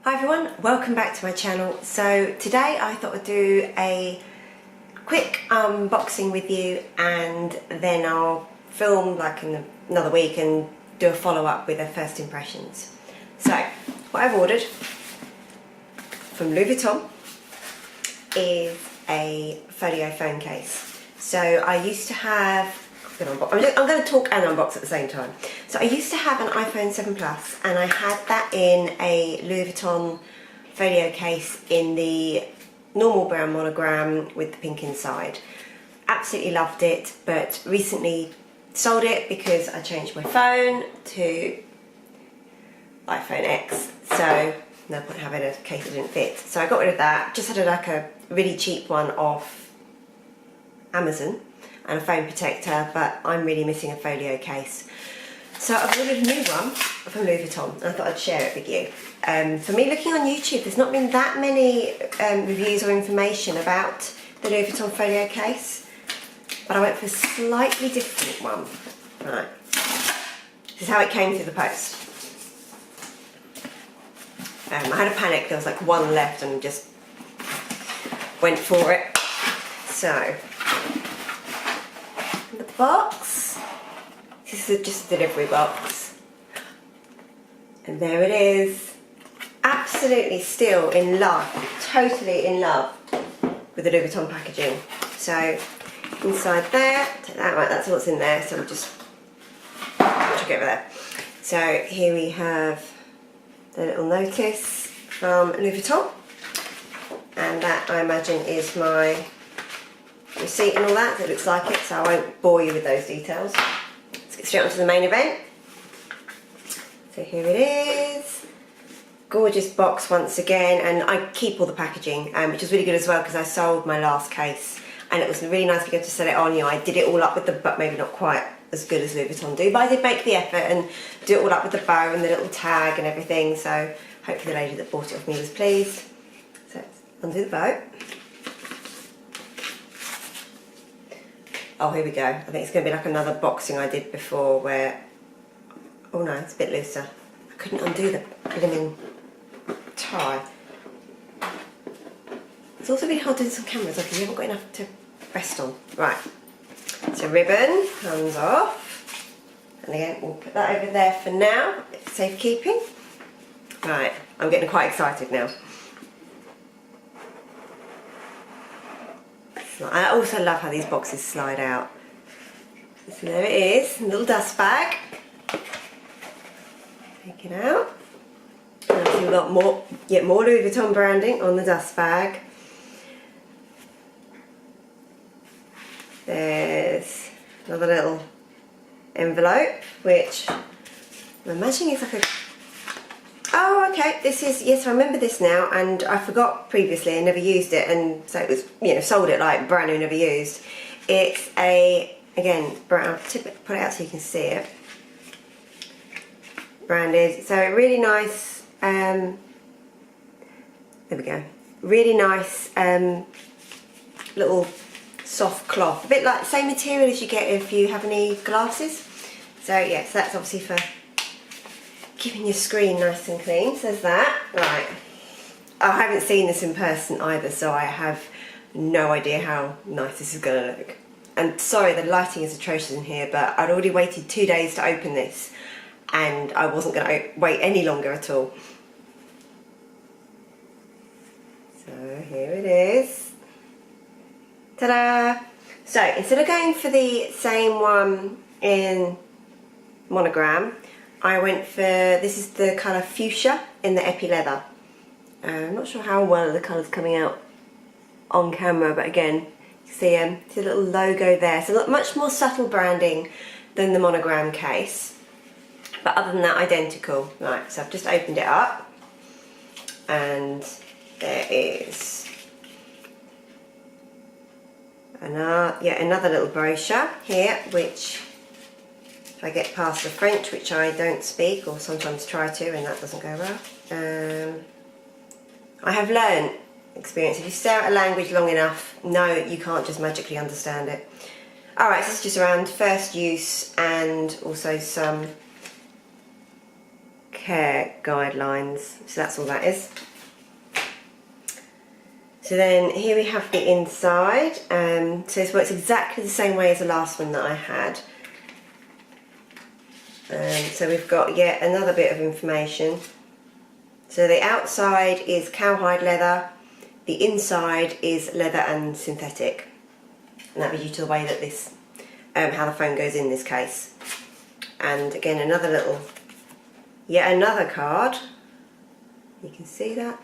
Hi everyone, welcome back to my channel. So today I thought I'd do a quick unboxing with you, and then I'll film like in another week and do a follow-up with the first impressions. So what I've ordered from Louis Vuitton is a Folio phone case. So I used to have, I'm going to talk and unbox at the same time. So I used to have an iPhone 7 Plus, and I had that in a Louis Vuitton Folio case in the normal brown monogram with the pink inside. Absolutely loved it, but recently sold it because I changed my phone to iPhone X. So no point having a case that didn't fit. So I got rid of that. Just had like a really cheap one off Amazon and a phone protector, but I'm really missing a Folio case. So I've ordered a new one from Louis Vuitton, and I thought I'd share it with you. For me, looking on YouTube, there's not been that many reviews or information about the Louis Vuitton Folio case, but I went for a slightly different one. Right, this is how it came through the post. I had a panic, there was like one left and just went for it. So, the box, this is just a delivery box, and there it is. Absolutely still in love, totally in love with the Louis Vuitton packaging. So inside there, take that, right, that's what's in there, so we'll just chuck it over there. So here we have the little notice from Louis Vuitton, and that I imagine is my receipt and all that. It looks like it, so I won't bore you with those details. Let's get straight on to the main event. So here it is. Gorgeous box once again, and I keep all the packaging, which is really good as well because I sold my last case, and it was really nice to be able to sell it on. You know, I did it all up with the, but maybe not quite as good as Louis Vuitton do, but I did make the effort and do it all up with the bow and the little tag and everything. So hopefully the lady that bought it off me was pleased. So let's undo the bow. Oh, here we go. I think it's going to be like another boxing I did before where, oh no, it's a bit looser. I couldn't undo the blimmin' tie. It's also really hard doing some cameras, like you haven't got enough to rest on. Right, so ribbon comes off, and again we'll put that over there for now. It's safekeeping. Right, I'm getting quite excited now. I also love how these boxes slide out. So there it is, a little dust bag. Take it out. And we've got more, yet more Louis Vuitton branding on the dust bag. There's another little envelope, which I'm imagining is like a... Oh, okay, this is, yes, I remember this now, and I forgot previously, I never used it, and so it was, you know, sold it like brand new, never used. It's a, again, brown, put it out so you can see it. Branded, so really nice, there we go, really nice little soft cloth, a bit like the same material as you get if you have any glasses. So yeah, so that's obviously for keeping your screen nice and clean. So there's that. Right, I haven't seen this in person either, so I have no idea how nice this is going to look. And sorry, the lighting is atrocious in here, but I'd already waited 2 days to open this, and I wasn't going to wait any longer at all. So here it is. Ta-da! So instead of going for the same one in monogram, I went for, this is the colour fuchsia in the epi leather. I'm not sure how well the colour's coming out on camera, but again, you see a little logo there. So much more subtle branding than the monogram case. But other than that, identical. Right, so I've just opened it up, and there is another little brochure here, which if I get past the French, which I don't speak, or sometimes try to, and that doesn't go well. I have learned experience, if you stare at a language long enough, no, you can't just magically understand it. Alright, so this is just around first use, and also some care guidelines. So that's all that is. So then here we have the inside. So this works exactly the same way as the last one that I had. So we've got yet another bit of information. So the outside is cowhide leather, the inside is leather and synthetic. And that was due to the way that this, how the phone goes in this case. And again, another little, yet another card. You can see that.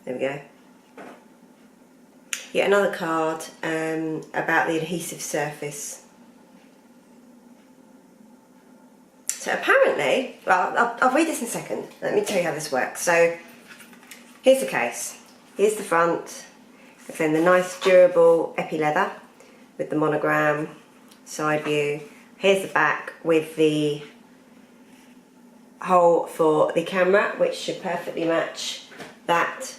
There we go. Yet another card about the adhesive surface. So apparently, well, I'll read this in a second. Let me tell you how this works. So here's the case. Here's the front. Again, the nice durable epi leather with the monogram, side view. Here's the back with the hole for the camera, which should perfectly match that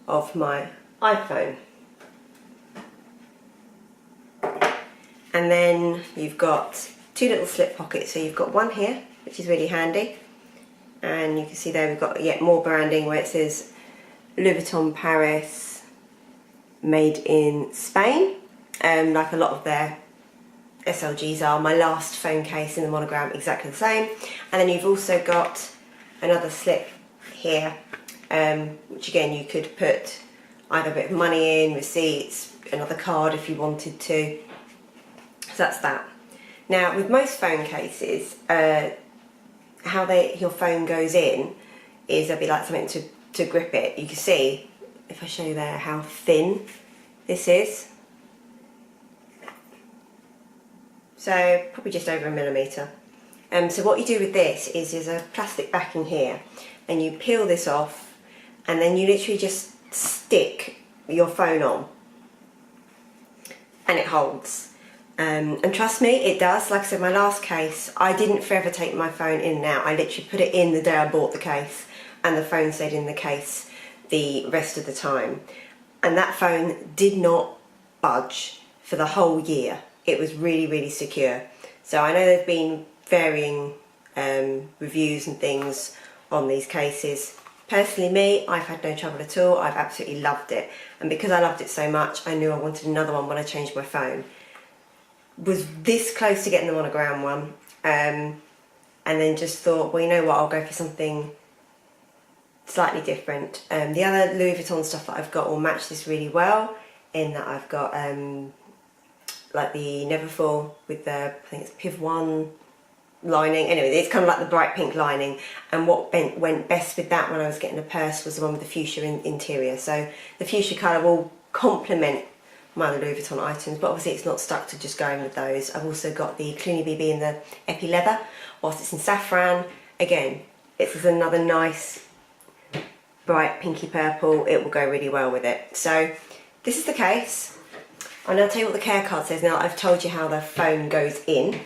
of my iPhone. And then you've got two little slip pockets. So you've got one here, which is really handy. And you can see there we've got yet more branding where it says Louis Vuitton Paris, made in Spain. Like a lot of their SLGs are. My last phone case in the monogram, exactly the same. And then you've also got another slip here, which again you could put either a bit of money in, receipts, another card if you wanted to. So that's that. Now with most phone cases, how your phone goes in is there'll be like something to grip it. You can see, if I show you there, how thin this is. So probably just over 1 millimetre. So what you do with this is there's a plastic backing here, and you peel this off, and then you literally just stick your phone on, and it holds. And trust me, it does. Like I said, my last case, I didn't forever take my phone in and out. I literally put it in the day I bought the case, and the phone stayed in the case the rest of the time. And that phone did not budge for the whole year. It was really, really secure. So I know there's been varying reviews and things on these cases. Personally, me, I've had no trouble at all. I've absolutely loved it. And because I loved it so much, I knew I wanted another one when I changed my phone. Was this close to getting the monogram one, and then just thought, well, you know what, I'll go for something slightly different. The other Louis Vuitton stuff that I've got will match this really well, in that I've got like the Neverfull with the, I think it's Piv1 lining. Anyway, it's kind of like the bright pink lining, and what went best with that when I was getting a purse was the one with the fuchsia interior. So the fuchsia colour will complement my other Louis Vuitton items, but obviously it's not stuck to just going with those. I've also got the Cluny BB in the epi leather, whilst it's in saffron. Again, it's another nice bright pinky purple. It will go really well with it. So this is the case. I'll now tell you what the care card says. Now I've told you how the phone goes in,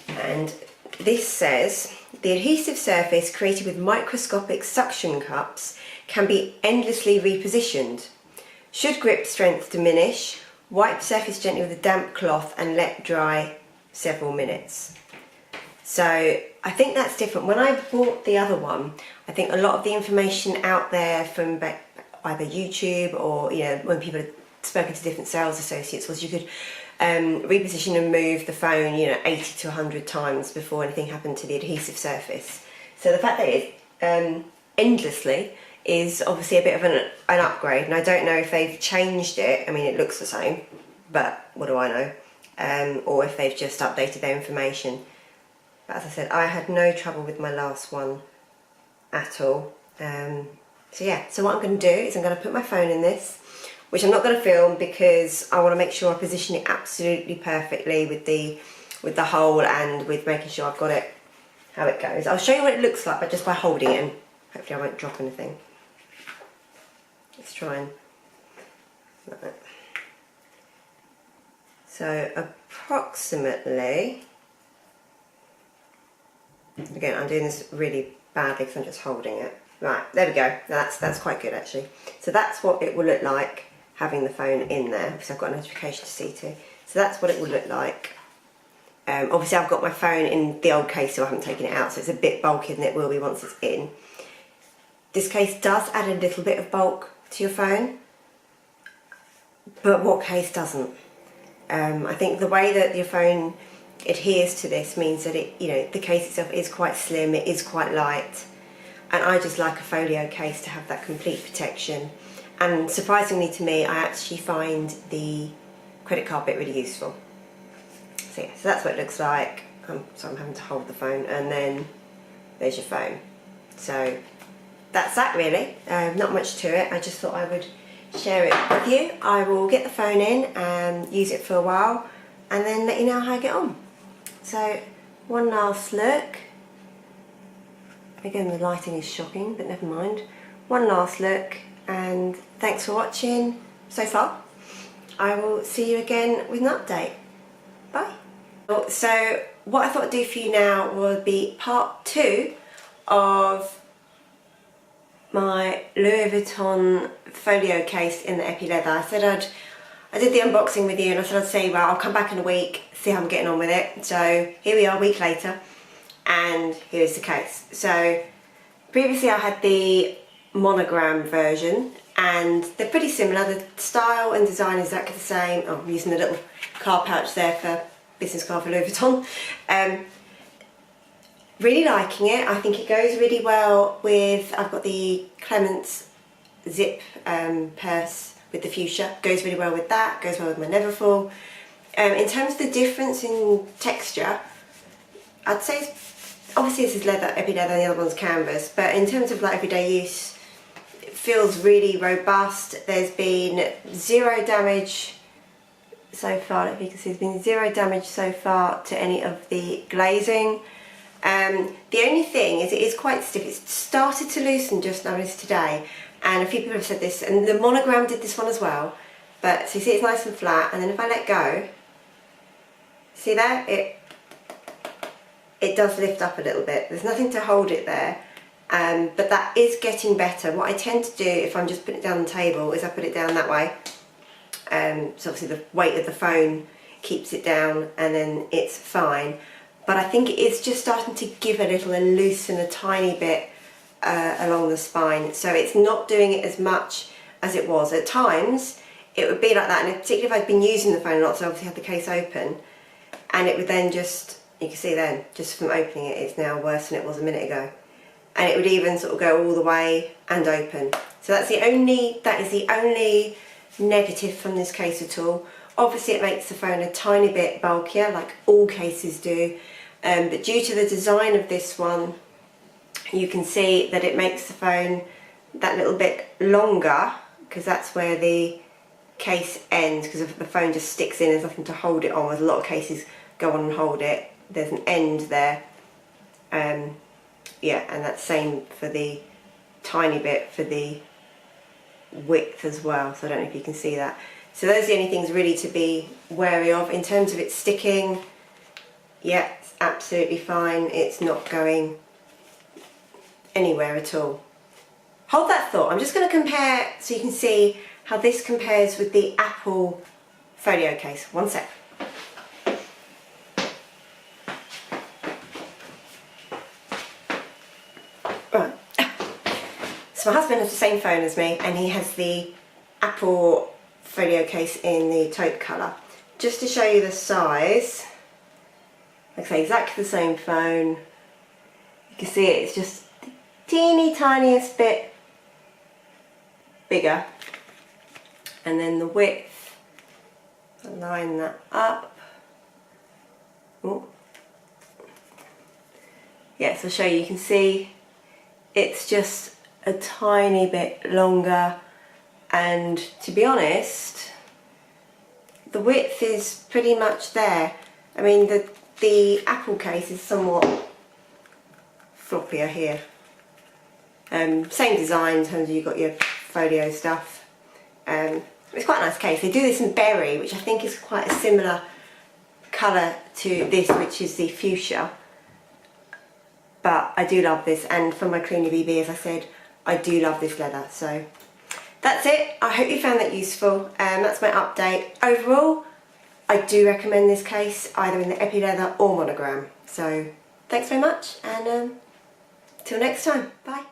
and this says the adhesive surface created with microscopic suction cups can be endlessly repositioned. Should grip strength diminish, wipe surface gently with a damp cloth and let dry several minutes. So I think that's different. When I bought the other one, I think a lot of the information out there from either YouTube or when people had spoken to different sales associates was you could reposition and move the phone 80 to 100 times before anything happened to the adhesive surface. So the fact that it's endlessly is obviously a bit of an upgrade, and I don't know if they've changed it. I mean, it looks the same, but what do I know? Or if they've just updated their information. But as I said, I had no trouble with my last one at all. So yeah, so what I'm going to do is I'm going to put my phone in this, which I'm not going to film because I want to make sure I position it absolutely perfectly with the hole and with making sure I've got it how it goes. I'll show you what it looks like, but just by holding it, and hopefully I won't drop anything. Let's try and... Right. So approximately, again I'm doing this really badly because I'm just holding it. Right, there we go. That's quite good actually. So that's what it will look like having the phone in there, because I've got a notification to see to. So that's what it will look like Obviously I've got my phone in the old case, so I haven't taken it out, so it's a bit bulkier than it will be once it's in. This case does add a little bit of bulk to your phone, but what case doesn't? I think the way that your phone adheres to this means that it, the case itself is quite slim, it is quite light, and I just like a folio case to have that complete protection. And surprisingly to me, I actually find the credit card bit really useful. So yeah, so that's what it looks like. So I'm having to hold the phone, and then there's your phone. So that's that really, not much to it. I just thought I would share it with you. I will get the phone in and use it for a while, and then let you know how I get on. So one last look. Again, the lighting is shocking, but never mind. One last look, and thanks for watching so far. I will see you again with an update. Bye. So what I thought I'd do for you now would be part 2 of my Louis Vuitton folio case in the epi leather. I did the unboxing with you, and I said I'd say, well, I'll come back in a week, see how I'm getting on with it. So here we are, a week later, and here's the case. So previously I had the monogram version, and they're pretty similar. The style and design is exactly the same. Oh, I'm using the little car pouch there for business card for Louis Vuitton. Really liking it. I think it goes really well with, I've got the Clements zip purse with the fuchsia. Goes really well with that, goes well with my Neverfull. In terms of the difference in texture, I'd say, obviously this is leather, epi leather, and the other one's canvas, but in terms of like everyday use, it feels really robust. There's been zero damage so far. If you can see, there's been zero damage so far to any of the glazing. The only thing is it is quite stiff. It's started to loosen just noticed today, and a few people have said this, and the monogram did this one as well. But so you see it's nice and flat, and then if I let go, see there, it does lift up a little bit. There's nothing to hold it there, but that is getting better. What I tend to do if I'm just putting it down on the table is I put it down that way. So obviously the weight of the phone keeps it down, and then it's fine. But I think it is just starting to give a little and loosen a tiny bit along the spine. So it's not doing it as much as it was. At times it would be like that, and particularly if I've been using the phone a lot, so I obviously had the case open, and it would then just, you can see then, just from opening it, it's now worse than it was a minute ago. And it would even sort of go all the way and open. So that is the only negative from this case at all. Obviously it makes the phone a tiny bit bulkier, like all cases do, but due to the design of this one, you can see that it makes the phone that little bit longer, because that's where the case ends, because if the phone just sticks in, there's nothing to hold it on, whereas a lot of cases go on and hold it. There's an end there, yeah, and that's same for the tiny bit for the width as well, so I don't know if you can see that. So those are the only things really to be wary of. In terms of it sticking, yeah, it's absolutely fine. It's not going anywhere at all. Hold that thought. I'm just going to compare so you can see how this compares with the Apple folio case. One sec. Right. So my husband has the same phone as me, and he has the Apple folio case in the taupe colour. Just to show you the size, like I say, exactly the same phone. You can see it's just the teeny tiniest bit bigger, and then the width, I'll line that up. Ooh. Yes, I'll show you. You can see it's just a tiny bit longer, and to be honest, the width is pretty much there. I mean, the Apple case is somewhat floppier here. Same design in terms of you've got your folio stuff. It's quite a nice case. They do this in berry, which I think is quite a similar colour to this, which is the fuchsia. But I do love this, and for my Cleaner BB, as I said, I do love this leather. So that's it. I hope you found that useful. That's my update. Overall, I do recommend this case either in the epi leather or monogram. So thanks very much, and till next time, bye.